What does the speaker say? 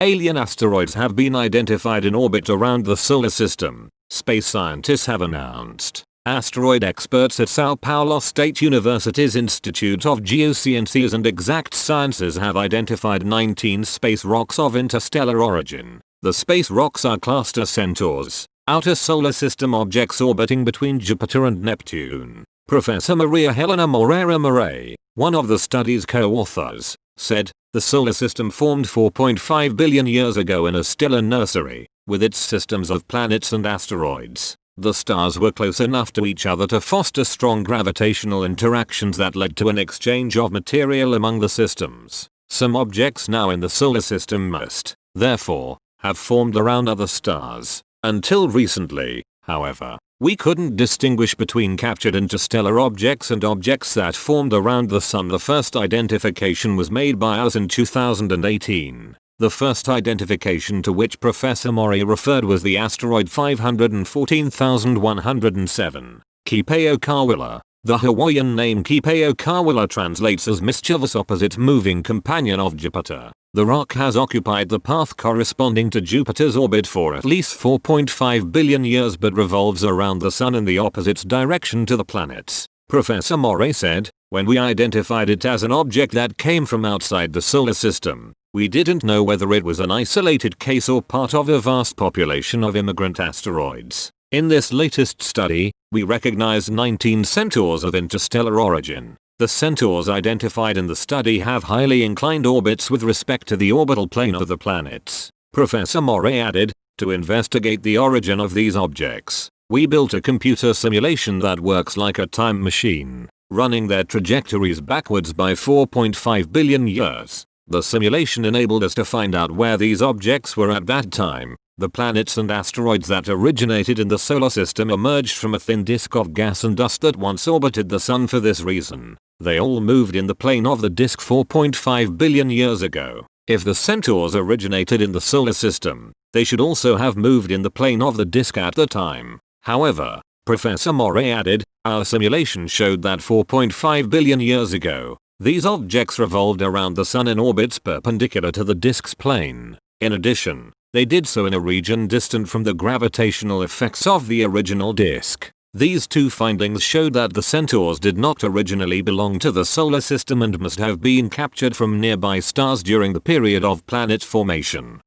Alien asteroids have been identified in orbit around the solar system, space scientists have announced. Asteroid experts at Sao Paulo State University's Institute of Geosciences and Exact Sciences have identified 19 space rocks of interstellar origin. The space rocks are classed as centaurs, outer solar system objects orbiting between Jupiter and Neptune. Professor Maria Helena Moreira Moray, one of the study's co-authors, said, "The solar system formed 4.5 billion years ago in a stellar nursery, with its systems of planets and asteroids. The stars were close enough to each other to foster strong gravitational interactions that led to an exchange of material among the systems. Some objects now in the solar system must, therefore, have formed around other stars. Until recently, however, we couldn't distinguish between captured interstellar objects and objects that formed around the sun. The first identification was made by us in 2018. The first identification to which Professor Mori referred was the asteroid 514107, Kepeokawila. The Hawaiian name Kepeokawila translates as mischievous opposite moving companion of Jupiter. The rock has occupied the path corresponding to Jupiter's orbit for at least 4.5 billion years but revolves around the sun in the opposite direction to the planets. Professor Mori said, "When we identified it as an object that came from outside the solar system, we didn't know whether it was an isolated case or part of a vast population of immigrant asteroids. In this latest study, we recognized 19 centaurs of interstellar origin. The centaurs identified in the study have highly inclined orbits with respect to the orbital plane of the planets." Professor Mori added, "To investigate the origin of these objects, we built a computer simulation that works like a time machine, running their trajectories backwards by 4.5 billion years. The simulation enabled us to find out where these objects were at that time. The planets and asteroids that originated in the solar system emerged from a thin disk of gas and dust that once orbited the sun. For this reason, they all moved in the plane of the disk 4.5 billion years ago. If the centaurs originated in the solar system, they should also have moved in the plane of the disk at the time. However," Professor Mori added, "our simulation showed that 4.5 billion years ago, these objects revolved around the sun in orbits perpendicular to the disk's plane. In addition, they did so in a region distant from the gravitational effects of the original disk. These two findings showed that the centaurs did not originally belong to the solar system and must have been captured from nearby stars during the period of planet formation."